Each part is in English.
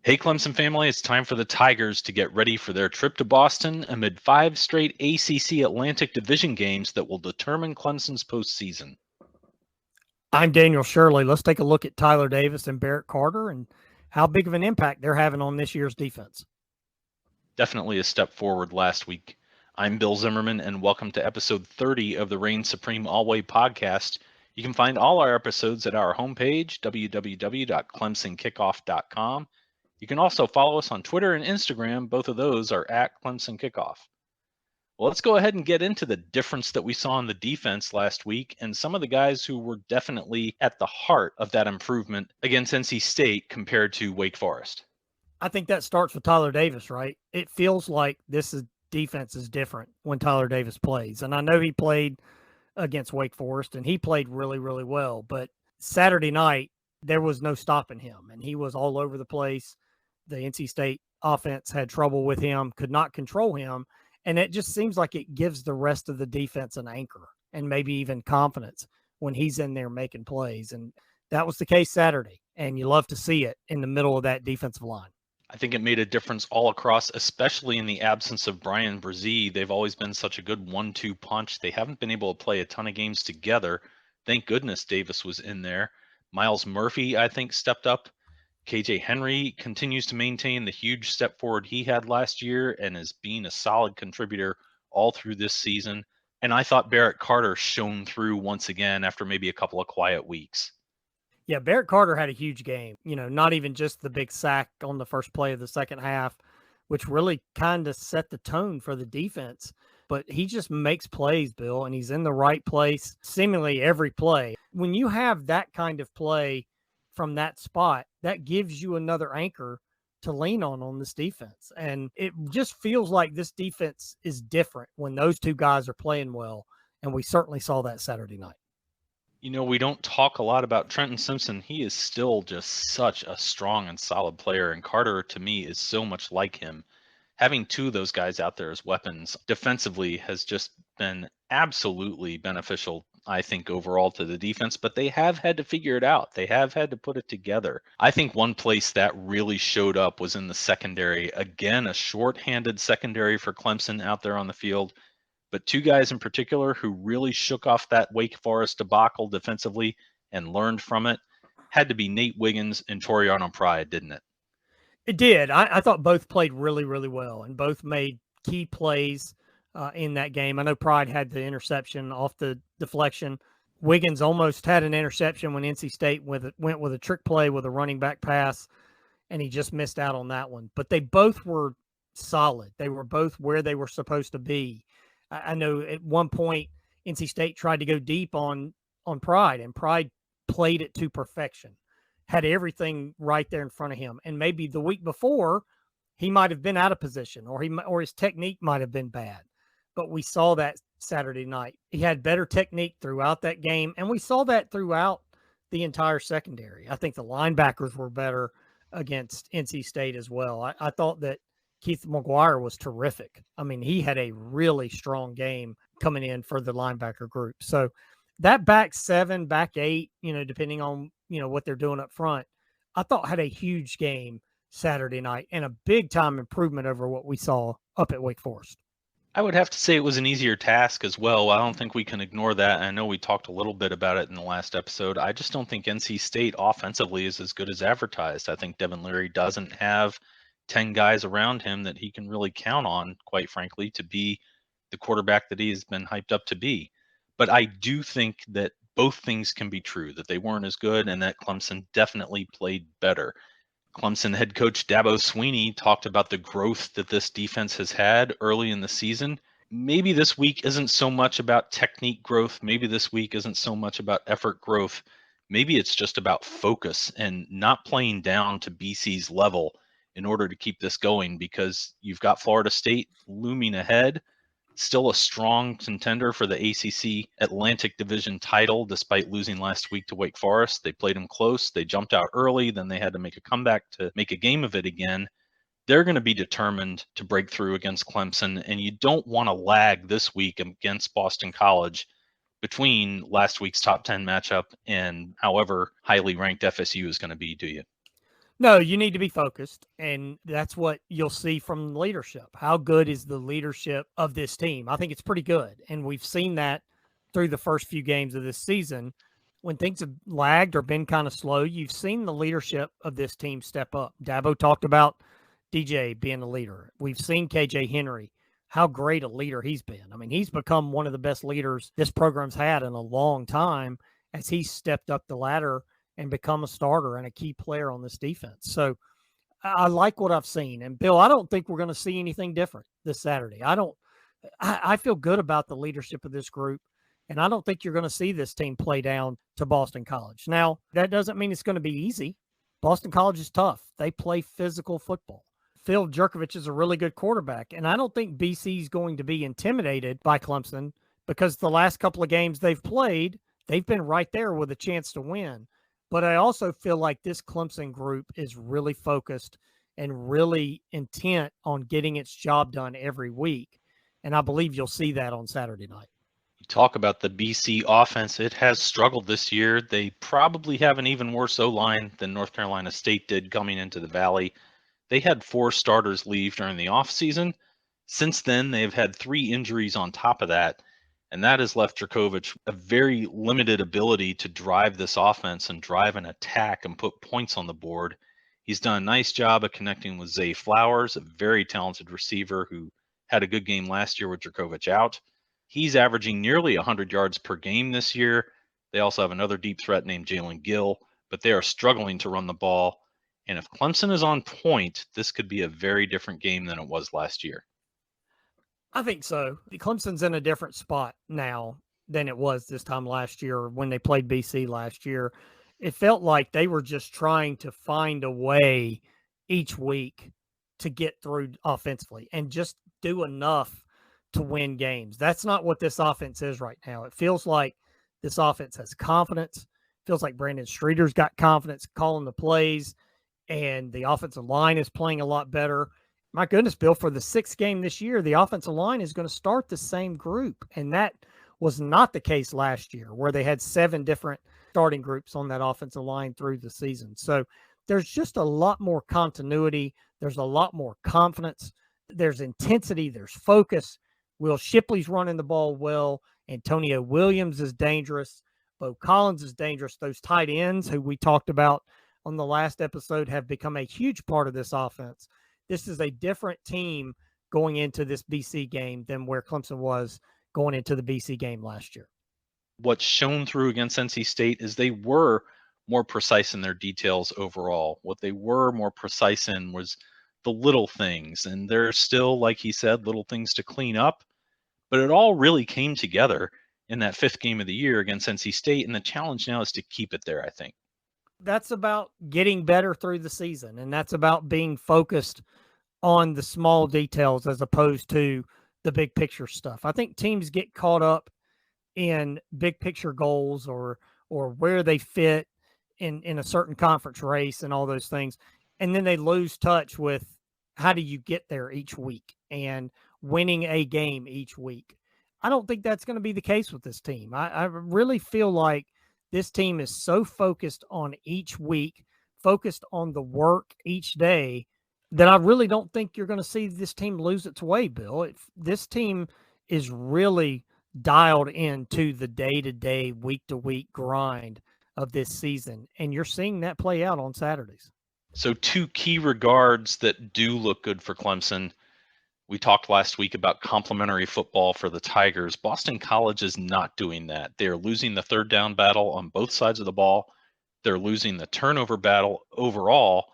Hey, Clemson family, it's time for the Tigers to get ready for their trip to Boston amid 5 straight ACC Atlantic Division games that will determine Clemson's postseason. I'm Daniel Shirley. Let's take a look at Tyler Davis and Barrett Carter and how big of an impact they're having on this year's defense. Definitely a step forward last week. I'm Bill Zimmerman, and welcome to episode 30 of the Reign Supreme Alway podcast. You can find all our episodes at our homepage, www.clemsonkickoff.com. You can also follow us on Twitter and Instagram. Both of those are at Clemson Kickoff. Well, let's go ahead and get into the difference that we saw in the defense last week and some of the guys who were definitely at the heart of that improvement against NC State compared to Wake Forest. I think that starts with Tyler Davis, right? It feels like defense is different when Tyler Davis plays. And I know he played against Wake Forest and he played really, really well. But Saturday night, there was no stopping him and he was all over the place. The NC State offense had trouble with him, could not control him. And it just seems like it gives the rest of the defense an anchor and maybe even confidence when he's in there making plays. And that was the case Saturday. And you love to see it in the middle of that defensive line. I think it made a difference all across, especially in the absence of Brian Brzee. They've always been such a good 1-2 punch. They haven't been able to play a ton of games together. Thank goodness Davis was in there. Miles Murphy, I think, stepped up. KJ Henry continues to maintain the huge step forward he had last year and is being a solid contributor all through this season. And I thought Barrett Carter shone through once again after maybe a couple of quiet weeks. Yeah, Barrett Carter had a huge game. Not even just the big sack on the first play of the second half, which really kind of set the tone for the defense. But he just makes plays, Bill, and he's in the right place seemingly every play. When you have that kind of play from that spot, that gives you another anchor to lean on this defense. And it just feels like this defense is different when those two guys are playing well. And we certainly saw that Saturday night. We don't talk a lot about Trenton Simpson. He is still just such a strong and solid player, and Carter, to me, is so much like him. Having two of those guys out there as weapons defensively has just been absolutely beneficial, I think, overall to the defense, but they have had to figure it out. They have had to put it together. I think one place that really showed up was in the secondary. Again, a short-handed secondary for Clemson out there on the field. But two guys in particular who really shook off that Wake Forest debacle defensively and learned from it had to be Nate Wiggins and Toriano Pride, didn't it? It did. I thought both played really, really well and both made key plays in that game. I know Pride had the interception off the deflection. Wiggins almost had an interception when NC State went with a trick play with a running back pass, and he just missed out on that one. But they both were solid. They were both where they were supposed to be. I know at one point NC State tried to go deep on Pride, and Pride played it to perfection, had everything right there in front of him. And maybe the week before, he might have been out of position, or his technique might have been bad. But we saw that Saturday night. He had better technique throughout that game, and we saw that throughout the entire secondary. I think the linebackers were better against NC State as well. I thought that Keith McGuire was terrific. I mean, he had a really strong game coming in for the linebacker group. So that back seven, back eight, depending on, what they're doing up front, I thought had a huge game Saturday night and a big time improvement over what we saw up at Wake Forest. I would have to say it was an easier task as well. I don't think we can ignore that. I know we talked a little bit about it in the last episode. I just don't think NC State offensively is as good as advertised. I think Devin Leary doesn't have 10 guys around him that he can really count on, quite frankly, to be the quarterback that he has been hyped up to be. But I do think that both things can be true, that they weren't as good and that Clemson definitely played better. Clemson head coach Dabo Swinney talked about the growth that this defense has had early in the season. Maybe this week isn't so much about technique growth. Maybe this week isn't so much about effort growth. Maybe it's just about focus and not playing down to BC's level in order to keep this going, because you've got Florida State looming ahead, still a strong contender for the ACC Atlantic Division title despite losing last week to Wake Forest. They played them close. They jumped out early. Then they had to make a comeback to make a game of it again. They're going to be determined to break through against Clemson, and you don't want to lag this week against Boston College between last week's top 10 matchup and however highly ranked FSU is going to be, do you? No, you need to be focused, and that's what you'll see from leadership. How good is the leadership of this team? I think it's pretty good, and we've seen that through the first few games of this season. When things have lagged or been kind of slow, you've seen the leadership of this team step up. Dabo talked about DJ being a leader. We've seen KJ Henry, how great a leader he's been. I mean, he's become one of the best leaders this program's had in a long time as he stepped up the ladder and become a starter and a key player on this defense. So I like what I've seen. And Bill, I don't think we're going to see anything different this Saturday. I feel good about the leadership of this group. And I don't think you're going to see this team play down to Boston College. Now, that doesn't mean it's going to be easy. Boston College is tough. They play physical football. Phil Jerkovich is a really good quarterback. And I don't think BC is going to be intimidated by Clemson because the last couple of games they've played, they've been right there with a chance to win. But I also feel like this Clemson group is really focused and really intent on getting its job done every week. And I believe you'll see that on Saturday night. You talk about the BC offense. It has struggled this year. They probably have an even worse O-line than North Carolina State did coming into the Valley. They had 4 starters leave during the offseason. Since then, they've had 3 injuries on top of that. And that has left Jerkovich a very limited ability to drive this offense and drive an attack and put points on the board. He's done a nice job of connecting with Zay Flowers, a very talented receiver who had a good game last year with Jerkovich out. He's averaging nearly 100 yards per game this year. They also have another deep threat named Jalen Gill, but they are struggling to run the ball. And if Clemson is on point, this could be a very different game than it was last year. I think so. Clemson's in a different spot now than it was this time last year when they played BC last year. It felt like they were just trying to find a way each week to get through offensively and just do enough to win games. That's not what this offense is right now. It feels like this offense has confidence. It feels like Brandon Streeter's got confidence calling the plays, and the offensive line is playing a lot better. My goodness, Bill, for the 6th game this year, the offensive line is going to start the same group. And that was not the case last year, where they had 7 different starting groups on that offensive line through the season. So there's just a lot more continuity. There's a lot more confidence. There's intensity. There's focus. Will Shipley's running the ball well. Antonio Williams is dangerous. Bo Collins is dangerous. Those tight ends who we talked about on the last episode have become a huge part of this offense. This is a different team going into this BC game than where Clemson was going into the BC game last year. What's shown through against NC State is they were more precise in their details overall. What they were more precise in was the little things. And there's still, like he said, little things to clean up. But it all really came together in that 5th game of the year against NC State. And the challenge now is to keep it there, I think. That's about getting better through the season. And that's about being focused on the small details as opposed to the big picture stuff. I think teams get caught up in big picture goals or where they fit in a certain conference race and all those things. And then they lose touch with how do you get there each week and winning a game each week. I don't think that's going to be the case with this team. I really feel like this team is so focused on each week, focused on the work each day, that I really don't think you're going to see this team lose its way, Bill. This team is really dialed into the day-to-day, week-to-week grind of this season, and you're seeing that play out on Saturdays. So 2 key regards that do look good for Clemson. We talked last week about complementary football for the Tigers. Boston College is not doing that. They're losing the 3rd down battle on both sides of the ball. They're losing the turnover battle overall.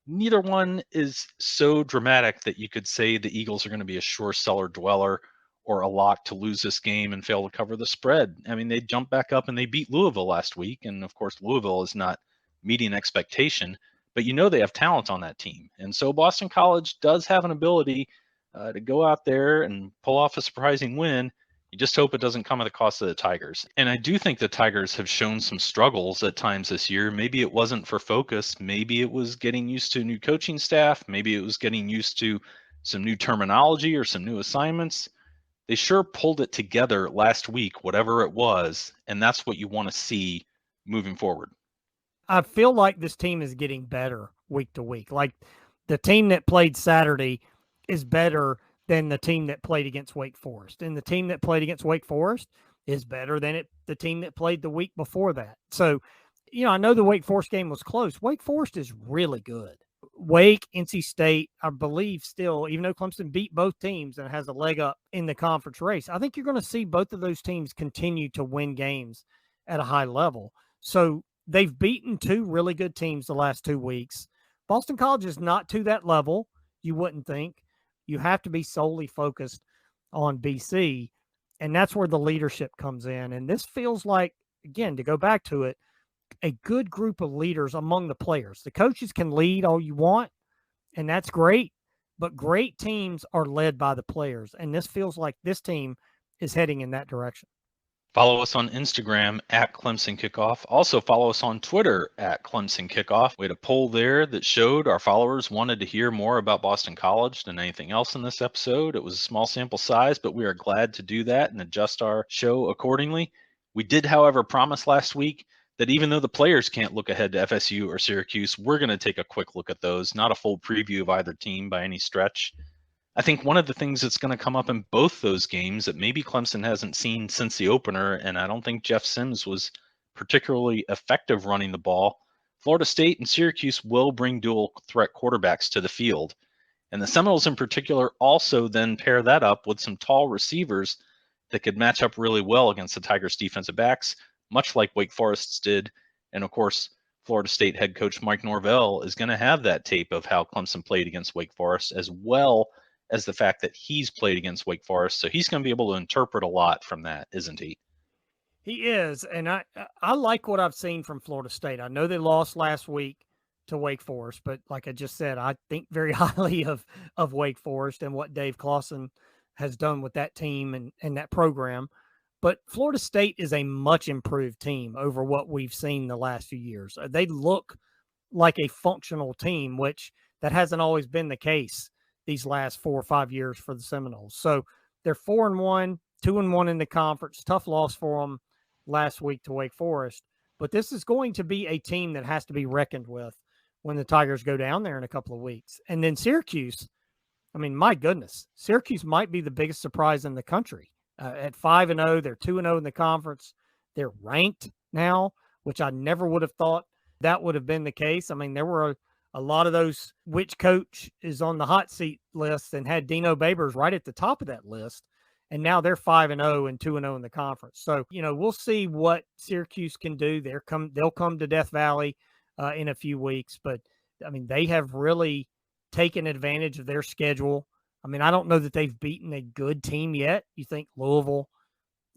Neither one is so dramatic that you could say the Eagles are going to be a sure cellar dweller or a lock to lose this game and fail to cover the spread. I mean, they jumped back up and they beat Louisville last week. And of course, Louisville is not meeting expectation, but they have talent on that team. And so Boston College does have an ability to go out there and pull off a surprising win. You just hope it doesn't come at the cost of the Tigers. And I do think the Tigers have shown some struggles at times this year. Maybe it wasn't for focus. Maybe it was getting used to a new coaching staff. Maybe it was getting used to some new terminology or some new assignments. They sure pulled it together last week, whatever it was. And that's what you want to see moving forward. I feel like this team is getting better week to week. Like the team that played Saturday is better than the team that played against Wake Forest. And the team that played against Wake Forest is better than the team that played the week before that. So, I know the Wake Forest game was close. Wake Forest is really good. Wake, NC State, I believe still, even though Clemson beat both teams and has a leg up in the conference race, I think you're going to see both of those teams continue to win games at a high level. So they've beaten two really good teams the last 2 weeks. Boston College is not to that level, you wouldn't think. You have to be solely focused on BC, and that's where the leadership comes in. And this feels like, again, to go back to it, a good group of leaders among the players. The coaches can lead all you want, and that's great, but great teams are led by the players, and this feels like this team is heading in that direction. Follow us on Instagram at Clemson Kickoff. Also follow us on Twitter at Clemson Kickoff. We had a poll there that showed our followers wanted to hear more about Boston College than anything else in this episode. It was a small sample size, but we are glad to do that and adjust our show accordingly. We did, however, promise last week that even though the players can't look ahead to FSU or Syracuse, we're going to take a quick look at those, not a full preview of either team by any stretch. I think one of the things that's going to come up in both those games that maybe Clemson hasn't seen since the opener, and I don't think Jeff Sims was particularly effective running the ball, Florida State and Syracuse will bring dual threat quarterbacks to the field. And the Seminoles in particular also then pair that up with some tall receivers that could match up really well against the Tigers' defensive backs, much like Wake Forest's did. And of course, Florida State head coach Mike Norvell is going to have that tape of how Clemson played against Wake Forest, as well as the fact that he's played against Wake Forest. So he's going to be able to interpret a lot from that, isn't he? He is, and I like what I've seen from Florida State. I know they lost last week to Wake Forest, but like I just said, I think very highly of Wake Forest and what Dave Clawson has done with that team and that program. But Florida State is a much improved team over what we've seen the last few years. They look like a functional team, which that hasn't always been the case these last 4 or 5 years for the Seminoles. So they're 4-1, 2-1 in the conference. Tough loss for them last week to Wake Forest. But this is going to be a team that has to be reckoned with when the Tigers go down there in a couple of weeks. And then Syracuse, I mean, my goodness, Syracuse might be the biggest surprise in the country. At 5-0, they're 2-0 in the conference. They're ranked now, which I never would have thought that would have been the case. I mean, there were a lot of those which coach is on the hot seat list and had Dino Babers right at the top of that list. And now they're 5-0 and 2-0 in the conference. So, we'll see what Syracuse can do. They'll come to Death Valley in a few weeks. But, I mean, they have really taken advantage of their schedule. I mean, I don't know that they've beaten a good team yet. You think Louisville,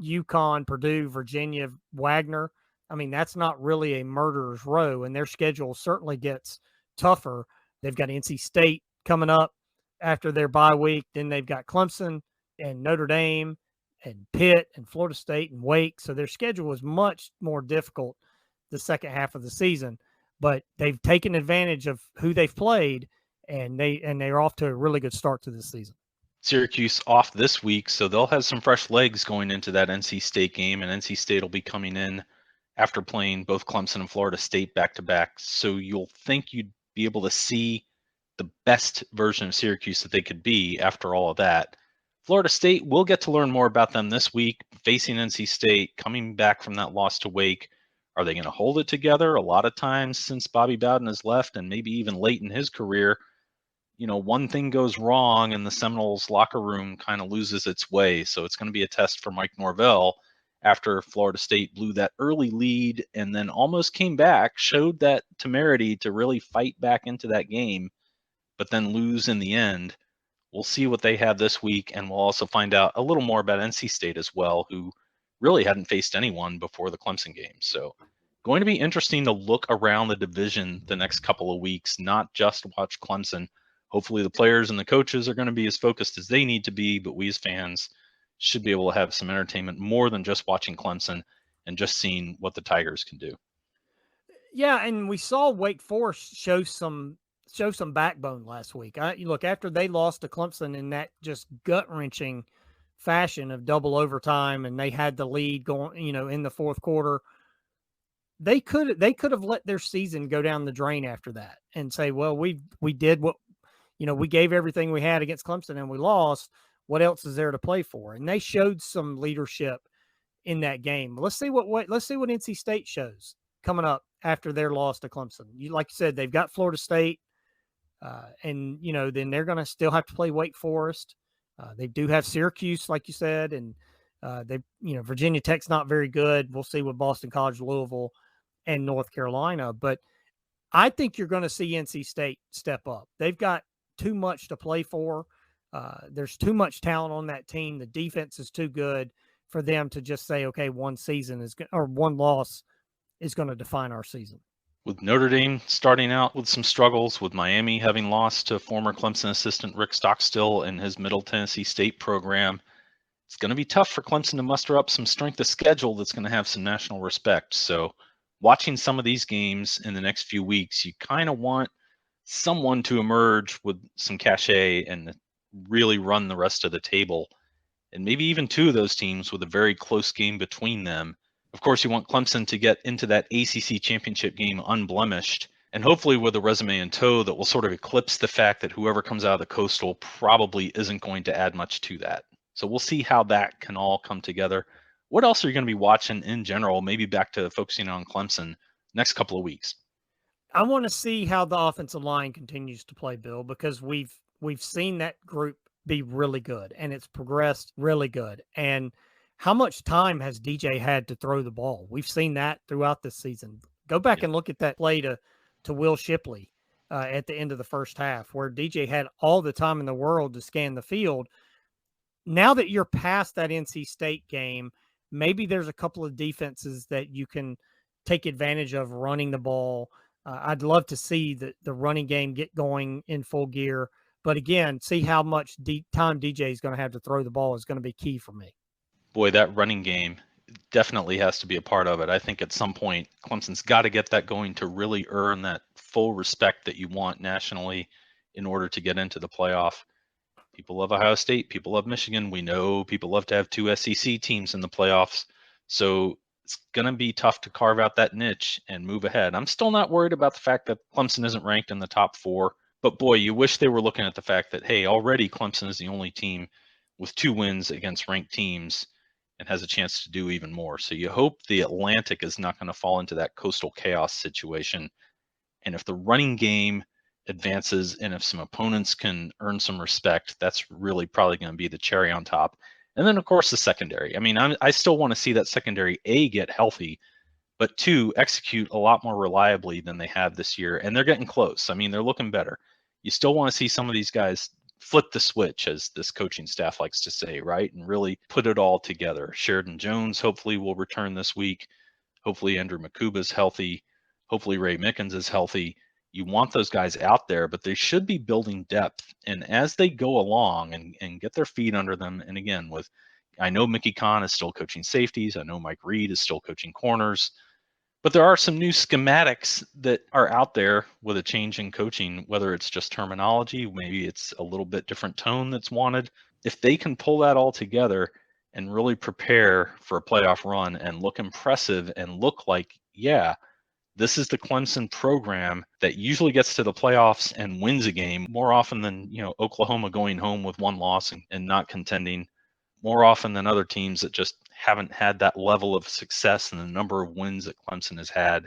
UConn, Purdue, Virginia, Wagner. I mean, that's not really a murderer's row, and their schedule certainly gets tougher. They've got NC State coming up after their bye week. Then they've got Clemson and Notre Dame and Pitt and Florida State and Wake. So their schedule is much more difficult the second half of the season. But they've taken advantage of who they've played, and they're off to a really good start to this season. Syracuse off this week, so they'll have some fresh legs going into that NC State game, and NC State will be coming in after playing both Clemson and Florida State back-to-back. So you'll think you'd be able to see the best version of Syracuse that they could be after all of that. Florida State, we'll get to learn more about them this week, facing NC State, coming back from that loss to Wake. Are they going to hold it together? A lot of times since Bobby Bowden has left, and maybe even late in his career, one thing goes wrong and the Seminoles locker room kind of loses its way. So it's going to be a test for Mike Norvell after Florida State blew that early lead and then almost came back, showed that temerity to really fight back into that game, but then lose in the end. We'll see what they have this week, and we'll also find out a little more about NC State as well, who really hadn't faced anyone before the Clemson game. So going to be interesting to look around the division the next couple of weeks, not just watch Clemson. Hopefully the players and the coaches are going to be as focused as they need to be, but we as fans should be able to have some entertainment more than just watching Clemson and just seeing what the Tigers can do. Yeah, and we saw Wake Forest show some backbone last week. Look, after they lost to Clemson in that just gut-wrenching fashion of double overtime, and they had the lead going, in the fourth quarter, they could have let their season go down the drain after that and say, well, we did what, we gave everything we had against Clemson and we lost. What else is there to play for? And they showed some leadership in that game. Let's see what NC State shows coming up after their loss to Clemson. Like you said, they've got Florida State, and then they're going to still have to play Wake Forest. They do have Syracuse, like you said, and Virginia Tech's not very good. We'll see with Boston College, Louisville, and North Carolina. But I think you're going to see NC State step up. They've got too much to play for. There's too much talent on that team. The defense is too good for them to just say, okay, one loss is going to define our season. With Notre Dame starting out with some struggles, with Miami having lost to former Clemson assistant Rick Stockstill and his Middle Tennessee State program, it's going to be tough for Clemson to muster up some strength of schedule that's going to have some national respect. So watching some of these games in the next few weeks, you kind of want someone to emerge with some cachet and really run the rest of the table. And maybe even two of those teams with a very close game between them. Of course, you want Clemson to get into that ACC championship game unblemished, and hopefully with a resume in tow that will sort of eclipse the fact that whoever comes out of the Coastal probably isn't going to add much to that. So we'll see how that can all come together. What else are you going to be watching in general, maybe back to focusing on Clemson next couple of weeks? I want to see how the offensive line continues to play, Bill, because we've seen that group be really good, and it's progressed really good. And how much time has DJ had to throw the ball? We've seen that throughout this season. Go back and look at that play to Will Shipley at the end of the first half, where DJ had all the time in the world to scan the field. Now that you're past that NC State game, maybe there's a couple of defenses that you can take advantage of running the ball. I'd love to see the running game get going in full gear. But again, see how much time DJ is going to have to throw the ball is going to be key for me. Boy, that running game definitely has to be a part of it. I think at some point, Clemson's got to get that going to really earn that full respect that you want nationally in order to get into the playoff. People love Ohio State. People love Michigan. We know people love to have two SEC teams in the playoffs. So it's going to be tough to carve out that niche and move ahead. I'm still not worried about the fact that Clemson isn't ranked in the top 4. But boy, you wish they were looking at the fact that, hey, already Clemson is the only team with 2 wins against ranked teams and has a chance to do even more. So you hope the Atlantic is not going to fall into that coastal chaos situation. And if the running game advances and if some opponents can earn some respect, that's really probably going to be the cherry on top. And then, of course, the secondary. I mean, I still want to see that secondary, A, get healthy, but 2, execute a lot more reliably than they have this year. And they're getting close. I mean, they're looking better. You still want to see some of these guys flip the switch, as this coaching staff likes to say, right? And really put it all together. Sheridan Jones hopefully will return this week. Hopefully Andrew Makuba's healthy. Hopefully Ray Mickens is healthy. You want those guys out there, but they should be building depth. And as they go along and get their feet under them, and again, I know Mickey Kahn is still coaching safeties. I know Mike Reed is still coaching corners. But there are some new schematics that are out there with a change in coaching, whether it's just terminology, maybe it's a little bit different tone that's wanted. If they can pull that all together and really prepare for a playoff run and look impressive and look like, yeah, this is the Clemson program that usually gets to the playoffs and wins a game more often than, Oklahoma going home with 1 loss and not contending, more often than other teams that just haven't had that level of success and the number of wins that Clemson has had.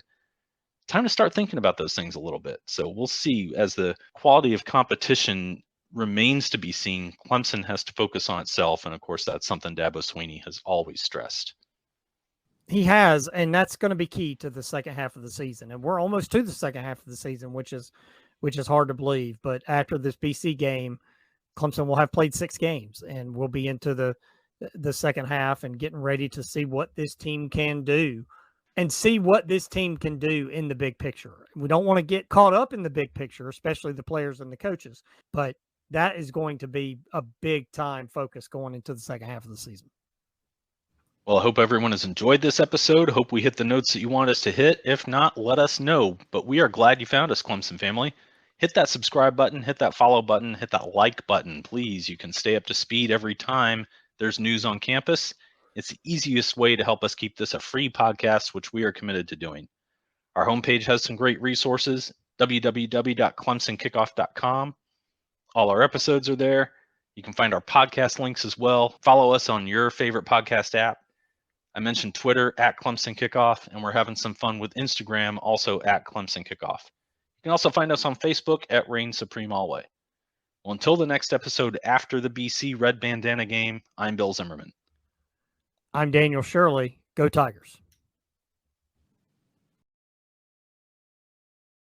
Time to start thinking about those things a little bit. So we'll see as the quality of competition remains to be seen. Clemson has to focus on itself. And of course, that's something Dabo Swinney has always stressed. He has, and that's going to be key to the second half of the season. And we're almost to the second half of the season, which is hard to believe. But after this BC game, Clemson will have played 6 games, and we'll be into the second half and getting ready to see what this team can do and see what this team can do in the big picture. We don't want to get caught up in the big picture, especially the players and the coaches, but that is going to be a big time focus going into the second half of the season. Well, I hope everyone has enjoyed this episode. Hope we hit the notes that you want us to hit. If not, let us know. But we are glad you found us, Clemson family. Hit that subscribe button, hit that follow button, hit that like button, please. You can stay up to speed every time there's news on campus. It's the easiest way to help us keep this a free podcast, which we are committed to doing. Our homepage has some great resources, www.clemsonkickoff.com. All our episodes are there. You can find our podcast links as well. Follow us on your favorite podcast app. I mentioned Twitter at Clemson Kickoff, and we're having some fun with Instagram, also at Clemson Kickoff. You can also find us on Facebook at Reign Supreme Alway. Well, until the next episode after the BC Red Bandana game, I'm Bill Zimmerman. I'm Daniel Shirley. Go Tigers.